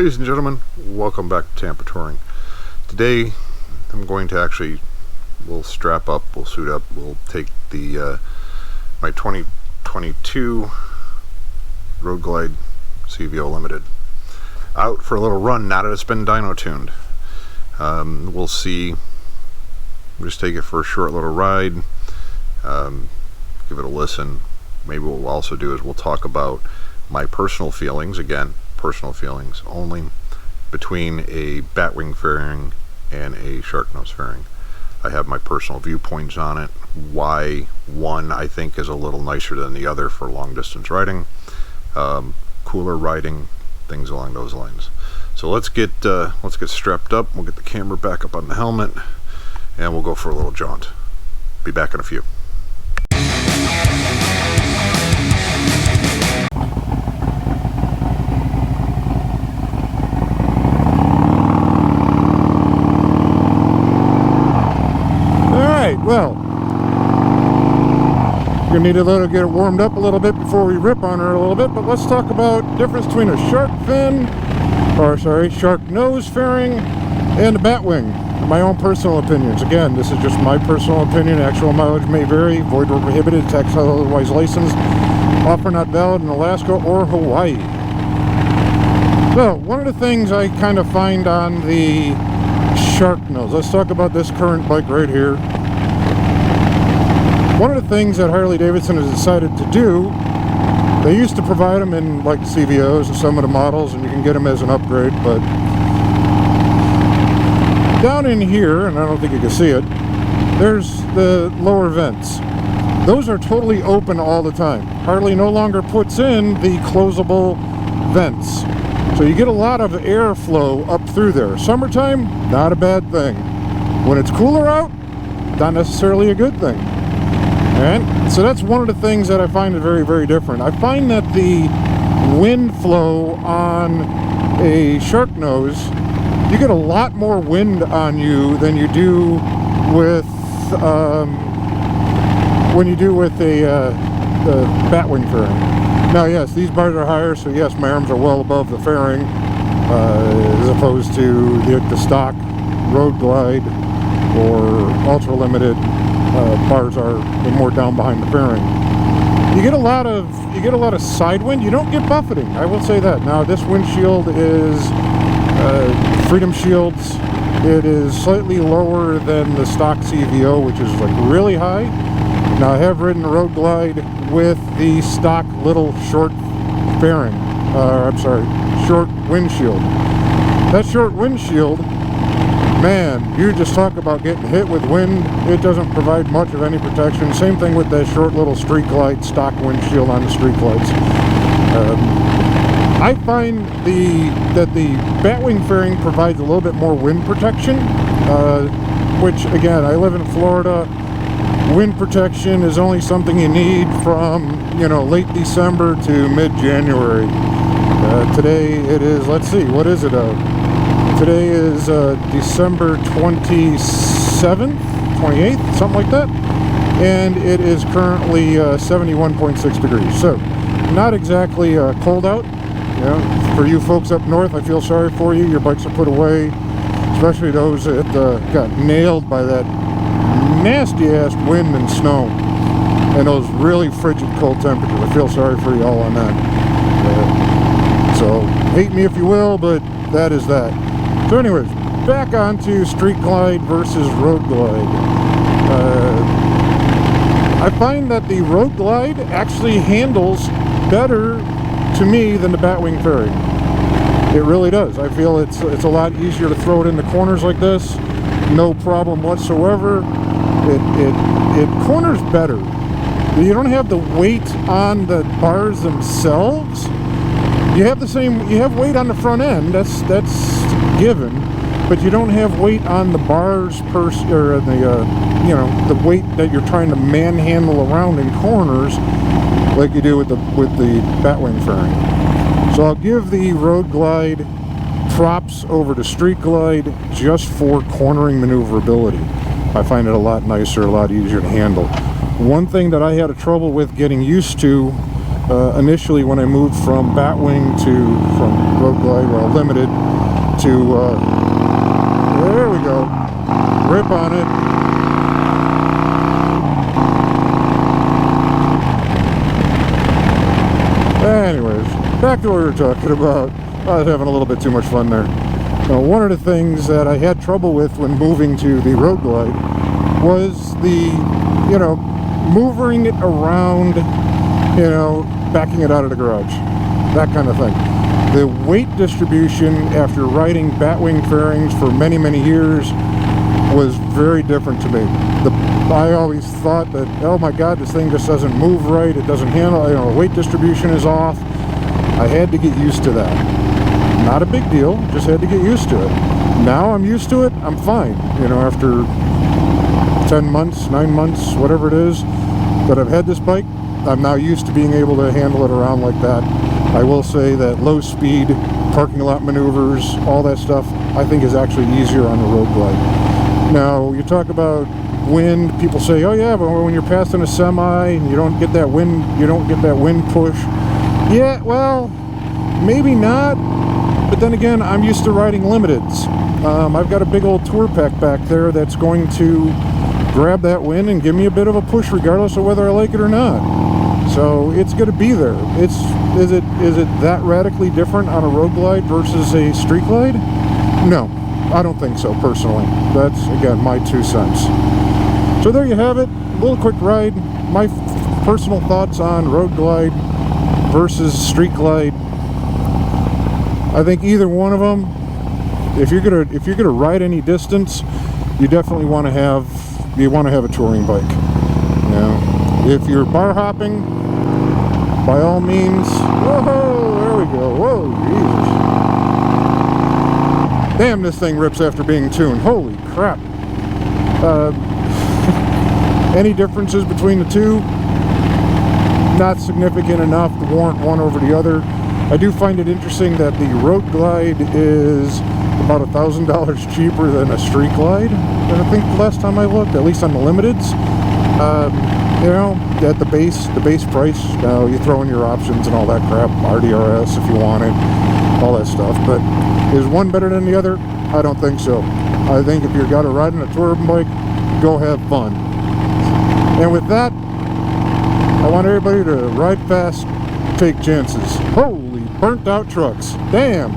Ladies and gentlemen, welcome back to Tampa Touring. Today I'm going to we'll strap up, we'll suit up, we'll take the my 2022 Road Glide CVO Limited out for a little run now that it's been dyno tuned. We'll see, we'll just take it for a short little ride, give it a listen. Maybe what we'll also do is we'll talk about my personal feelings, again, personal feelings only, between a batwing fairing and a shark nose fairing. I have my personal viewpoints on it, why one I think is a little nicer than the other for long distance riding, cooler riding, things along those lines. So let's get strapped up. We'll get the camera back up on the helmet and we'll go for a little jaunt. Be back in a few. Well, you're gonna need to get it warmed up a little bit before we rip on her a little bit, but let's talk about the difference between a shark nose fairing and a batwing. My own personal opinions. Again, this is just my personal opinion. Actual mileage may vary. Void or prohibited. Tax otherwise licensed. Offer not valid in Alaska or Hawaii. So, one of the things I kind of find on the shark nose. Let's talk about this current bike right here. One of the things that Harley Davidson has decided to do, they used to provide them in like CVOs and some of the models, and you can get them as an upgrade, but down in here, and I don't think you can see it, there's the lower vents. Those are totally open all the time. Harley no longer puts in the closable vents. So you get a lot of airflow up through there. Summertime, not a bad thing. When it's cooler out, not necessarily a good thing. Alright, so that's one of the things that I find is very, very different. I find that the wind flow on a shark nose, you get a lot more wind on you than you do with when you do with the batwing fairing. Now, yes, these bars are higher, so yes, my arms are well above the fairing, as opposed to the stock Road Glide or Ultra Limited. Bars are more down behind the fairing. You get a lot of side wind. You don't get buffeting, I will say that. Now this windshield is Freedom Shields. It is slightly lower than the stock CVO, which is like really high. Now I have ridden the Road Glide with the stock little short fairing. Short windshield. That short windshield, man, you just talk about getting hit with wind. It doesn't provide much of any protection. Same thing with that short little Street Glide stock windshield on the Street Glides. I find that the batwing fairing provides a little bit more wind protection, which again, I live in Florida. Wind protection is only something you need from, late December to mid-January. Today it is, let's see, what is it? Today is December 27th, 28th, something like that. And it is currently 71.6 degrees. So, not exactly cold out. For you folks up north, I feel sorry for you. Your bikes are put away, especially those that got nailed by that nasty-ass wind and snow and those really frigid cold temperatures. I feel sorry for you all on that. So, hate me if you will, but that is that. So anyways, back onto Street Glide versus Road Glide. I find that the Road Glide actually handles better to me than the batwing fairing. It really does. I feel it's a lot easier to throw it in the corners like this. No problem whatsoever. It corners better. You don't have the weight on the bars themselves. You have weight on the front end. That's given, but you don't have weight on the bars or the weight that you're trying to manhandle around in corners like you do with the batwing fairing. So I'll give the Road Glide props over the Street Glide just for cornering maneuverability. I find it a lot nicer, a lot easier to handle. One thing that I had a trouble with getting used to initially when I moved from batwing from Road Glide, well, limited to, there we go, grip on it. Anyways, back to what we were talking about. I was having a little bit too much fun there. Now, one of the things that I had trouble with when moving to the Road Glide was the, you know, moving it around, you know, backing it out of the garage, that kind of thing. The weight distribution after riding batwing fairings for many, many years was very different to me. I always thought that, oh my God, this thing just doesn't move right, it doesn't handle, you know, the weight distribution is off. I had to get used to that. Not a big deal, just had to get used to it. Now I'm used to it, I'm fine. You know, after 10 months, 9 months, whatever it is that I've had this bike, I'm now used to being able to handle it around like that. I will say that low speed, parking lot maneuvers, all that stuff, I think is actually easier on the Road Glide. Now, you talk about wind, people say, oh yeah, but when you're passing a semi and you don't get that wind, push. Yeah, well, maybe not, but then again, I'm used to riding limiteds. I've got a big old tour pack back there that's going to grab that wind and give me a bit of a push regardless of whether I like it or not. So it's going to be there. Is it that radically different on a Road Glide versus a Street Glide? No, I don't think so personally. That's, again, my 2 cents. So there you have it, a little quick ride, my personal thoughts on Road Glide versus Street Glide. I think either one of them, if you're gonna ride any distance, you definitely want to have a touring bike. You know, if you're bar hopping, by all means. Whoa, there we go. Whoa, Jesus! Damn, this thing rips after being tuned. Holy crap! Any differences between the two? Not significant enough to warrant one over the other. I do find it interesting that the Road Glide is about $1,000 cheaper than a Street Glide. And I think the last time I looked, at least on the limiteds, you know, at the base price. Now you throw in your options and all that crap, RDRS if you want it, all that stuff. But is one better than the other? I don't think so. I think if you've got to ride on a touring bike, go have fun. And with that, I want everybody to ride fast, take chances. Holy burnt out trucks. Damn.